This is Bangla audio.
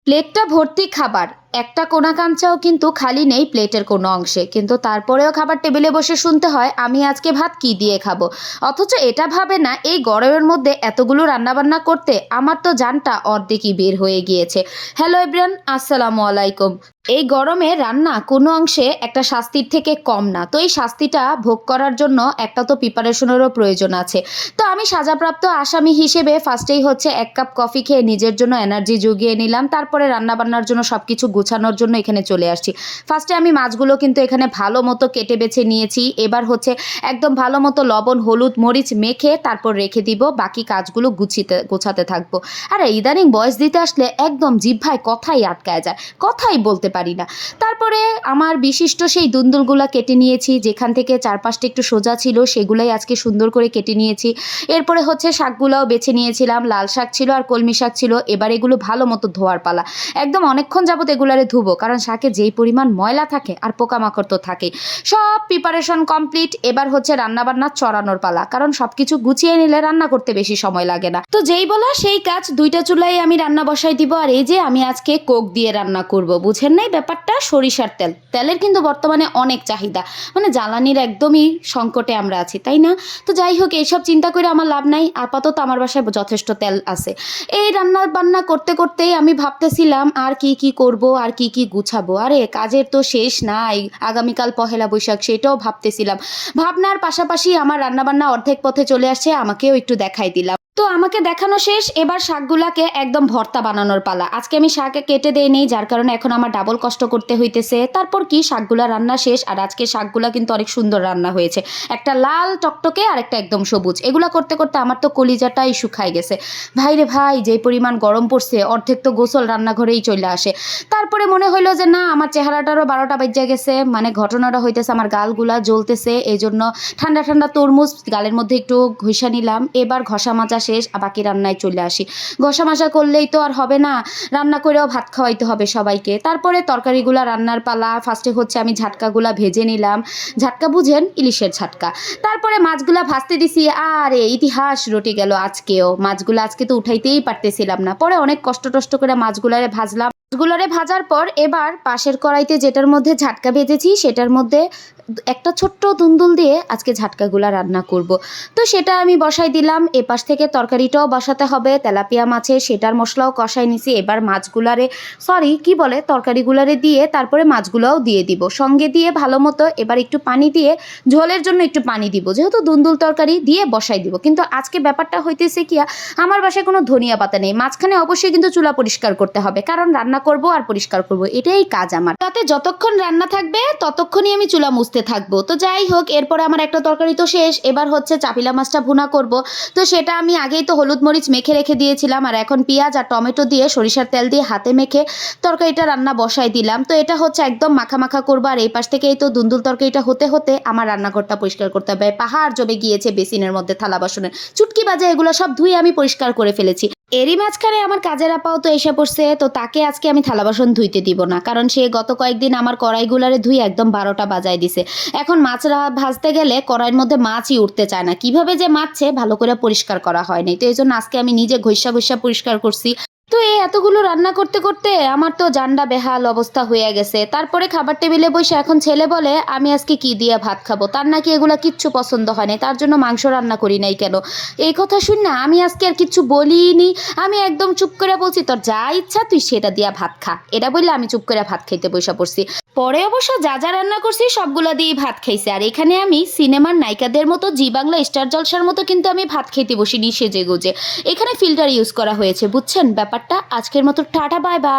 প্লেটটা ভর্তি খাবার, একটা কোনা কাঞ্চাও কিন্তু খালি নেই প্লেটের কোনো অংশে, কিন্তু তারপরেও খাবার টেবিলে বসে শুনতে হয় আমি আজকে ভাত কি দিয়ে খাবো। অথচ এটা ভাবে না এই গরমের মধ্যে এতগুলো রান্নাবান্না করতে আমার তো জানটা অর্ধেকই বের হয়ে গিয়েছে। হ্যালো এভরিওয়ান, আসসালামু আলাইকুম। এই গরমে রান্না কোনো অংশে একটা শাস্তির থেকে কম না, তো এই শাস্তিটা ভোগ করার জন্য একটা তো প্রিপারেশনেরও প্রয়োজন আছে। তো আমি সাজাপ্রাপ্ত আসামি হিসেবে ফার্স্টেই হচ্ছে 1 কাপ কফি খেয়ে নিজের জন্য এনার্জি জুগিয়ে নিলাম, তারপরে রান্নাবান্নার জন্য সব কিছু গুছানোর জন্য এখানে চলে আসছি। ফার্স্টে আমি মাছগুলো কিন্তু এখানে ভালো মতো কেটে বেছে নিয়েছি। এবার হচ্ছে একদম ভালো মতো লবণ হলুদ মরিচ মেখে তারপর রেখে দিব, বাকি কাজগুলো গোছাতে থাকবো। আর ইদানিং বয়স দিতে আসলে একদম জিহ্বায় কথাই আটকায় যায়, কথাই বলতে পারি না। তারপরে আমার বিশিষ্ট সেই দুন্দুলগুলা কেটে নিয়েছি, যেখান থেকে চারপাশটা একটু সোজা ছিল সেগুলাই আজকে সুন্দর করে কেটে নিয়েছি। এরপরে হচ্ছে শাকগুলাও বেছে নিয়েছিলাম, লাল শাক ছিল আর কলমি শাক ছিল। এবার এগুলো ভালো মতো ধোয়ার পালা, একদম অনেকক্ষণ যাবত এগুলারে ধুবো, কারণ শাকে যেই পরিমাণ ময়লা থাকে আর পোকামাকড় তো থাকেই। সব প্রিপারেশন কমপ্লিট, এবার হচ্ছে রান্নাবান্না চড়ানোর পালা, কারণ সবকিছু গুছিয়ে নিলে রান্না করতে বেশি সময় লাগে না। তো যেই বলা সেই কাজ, 2টা চুলায় আমি রান্না বসাই দিব। আর এই যে আমি আজকে কোক দিয়ে রান্না করব, বুঝেন নাই ব্যাপারটা? সরিষার তেলের কিন্তু বর্তমানে অনেক চাহিদা, মানে জ্বালানির একদমই সংকটে আমরা আছি, তাই না? তো যাই হোক, এইসব চিন্তা করে আমার লাভ নাই, আপাতত আমার বাসায় যথেষ্ট তেল আছে। এই রান্না বান্না করতে করতেই আমি ভাবতেছিলাম আর কি কি করব আর কি কি গুছাবো। আরে কাজের তো শেষ নাই, আগামীকাল পহেলা বৈশাখ, সেটাও ভাবতেছিলাম। ভাবনার পাশাপাশি আমার রান্নাবান্না অর্ধেক পথে চলে আসছে, আমাকেও একটু দেখাই দিলাম। তো আমাকে দেখানো শেষ, এবার শাকগুলাকে একদম ভর্তা বানানোর পালা। আজকে আমি শাকে কেটে দেই নেই, যার কারণে এখন আমার ডাবল কষ্ট করতে হইতেছে। তারপর কি শাকগুলা রান্না শেষ, আর আজকে শাকগুলা কিন্তু অনেক সুন্দর রান্না হয়েছে, একটা লাল টকটকে আর একটা একদম সবুজ। এগুলা করতে করতে আমার তো কলিজাটাই শুকাই গেছে। ভাই রে ভাই, যেই পরিমাণ গরম পড়ছে, অর্ধেক তো গোসল রান্নাঘরেই চলে আসে। তারপরে মনে হইলো যে না, আমার চেহারাটারও 12টা বাজে গেছে, মানে ঘটনাটা হইতেছে আমার গালগুলা জ্বলতেছে, এই জন্য ঠান্ডা ঠান্ডা তরমুজ গালের মধ্যে একটু ঘষা নিলাম। এবার ঘষা মাজা শেষ, বাকি রান্নায় চলে আসি। ঘষা মাজা করলেই তো আর হবে না, রান্না করেও ভাত খাওয়াইতে হবে সবাইকে। তারপরে তরকারিগুলা রান্নার পালা। ফার্স্টে হচ্ছে আমি ঝাটকাগুলা ভেজে নিলাম, ঝাটকা বুঝেন, ইলিশের ঝাটকা। তারপরে মাছগুলা ভাজতে দিছি, আরে ইতিহাস রটে গেল আজকেও। মাছগুলা আজকে তো উঠাইতেই পারতেছিলাম না, পরে অনেক কষ্ট টষ্ট করে মাছগুলারে ভাজলাম। মাছগুলারে ভাজার পর এবার পাশের কড়াইতে যেটার মধ্যে ঝাটকা ভেজেছি সেটার মধ্যে একটা ছোট্ট দুন্দুল দিয়ে আজকে ঝাটকাগুলা রান্না করব। তো সেটা আমি বসাই দিলাম। এপাশ থেকে তরকারিটাও বসাতে হবে, তেলাপিয়া মাছের, সেটার মশলাও কষাই নিছি। এবার মাছগুলারে তরকারিগুলারে দিয়ে তারপরে মাছগুলোও দিয়ে দিব, সঙ্গে দিয়ে ভালো মতো এবার একটু পানি দিয়ে, ঝোলের জন্য একটু পানি দিব, যেহেতু দুন্দুল তরকারি দিয়ে বসাই দিব। কিন্তু আজকে ব্যাপারটা হইতেছে কি, আমার বাসায় কোনো ধনিয়া পাতা নেই। মাঝখানে অবশ্যই কিন্তু চুলা পরিষ্কার করতে হবে, কারণ রান্না করব আর পরিষ্কার করব, এটাই কাজ আমার। তাতে যতক্ষণ রান্না থাকবে ততক্ষণই আমি চুলা মুছতে থাকবো। তো যাই হোক, এরপরে আমার একটা তরকারি তো শেষ, এবার হচ্ছে চাপিলা মাছটা ভুনা করব। তো সেটা আমি আগেই তো হলুদ মরিচ মেখে রেখে দিয়েছিলাম, আর এখন পেঁয়াজ আর টমেটো দিয়ে সরিষার তেল দিয়ে হাতে মেখে তরকারিটা রান্না বসাই দিলাম। তো এটা হচ্ছে একদম মাখা মাখা করবো। আর এই পাশ থেকে এই তো দুন্দুল তরকারিটা হতে হতে আমার রান্নাঘরটা পরিষ্কার করতে হবে। পাহাড় জমে গিয়েছে বেসিনের মধ্যে, থালা বাসনের চুটকি বাজে, এগুলো সব ধুয়ে আমি পরিষ্কার করে ফেলেছি। এরই মাঝখানে আমার কাজের আপাও তো এসে পড়ছে, তো তাকে আজকে আমি থালা বাসন ধুইতে দিব না, কারণ সে গত কয়েকদিন আমার কড়াইগুলারে ধুই একদম 12টা বাজায় দিছে। এখন মাছ ভাজতে গেলে কড়াইয়ের মধ্যে মাছই উঠতে চায় না, কিভাবে যে মাছছে ভালো করে পরিষ্কার করা হয়নি। তো এই জন্য আজকে আমি নিজে ঘষা পরিষ্কার করছি। তো এই এতগুলো রান্না করতে করতে আমার তো জান্ডা বেহাল অবস্থা হয়ে গেছে। তারপরে খাবার টেবিলে বসে এখন ছেলে বলে আমি আজকে কি দিয়ে ভাত খাবো, তার নাকি এগুলা কিচ্ছু পছন্দ হয় না, তার জন্য মাংস রান্না করি নাই কেন। এই কথা শুন না আমি আজকে আর কিচ্ছু বলিনি, আমি একদম চুপ করে বলছি তোর যা ইচ্ছা তুই সেটা দিয়া ভাত খা, এটা বললে আমি চুপ করে ভাত খাইতে বসে পড়ছি। পরে অবশ্য যা যা রান্না করছি সবগুলা দিয়েই ভাত খাইছে। আর এখানে আমি সিনেমার নায়িকাদের মতো, জি বাংলা স্টার জলসার মতো কিন্তু আমি ভাত খেতে বসিনি সেজে গুজে, এখানে ফিল্টার ইউজ করা হয়েছে, বুঝছেন ব্যাপারটা। আজকের মতো টাটা, বাই বাই।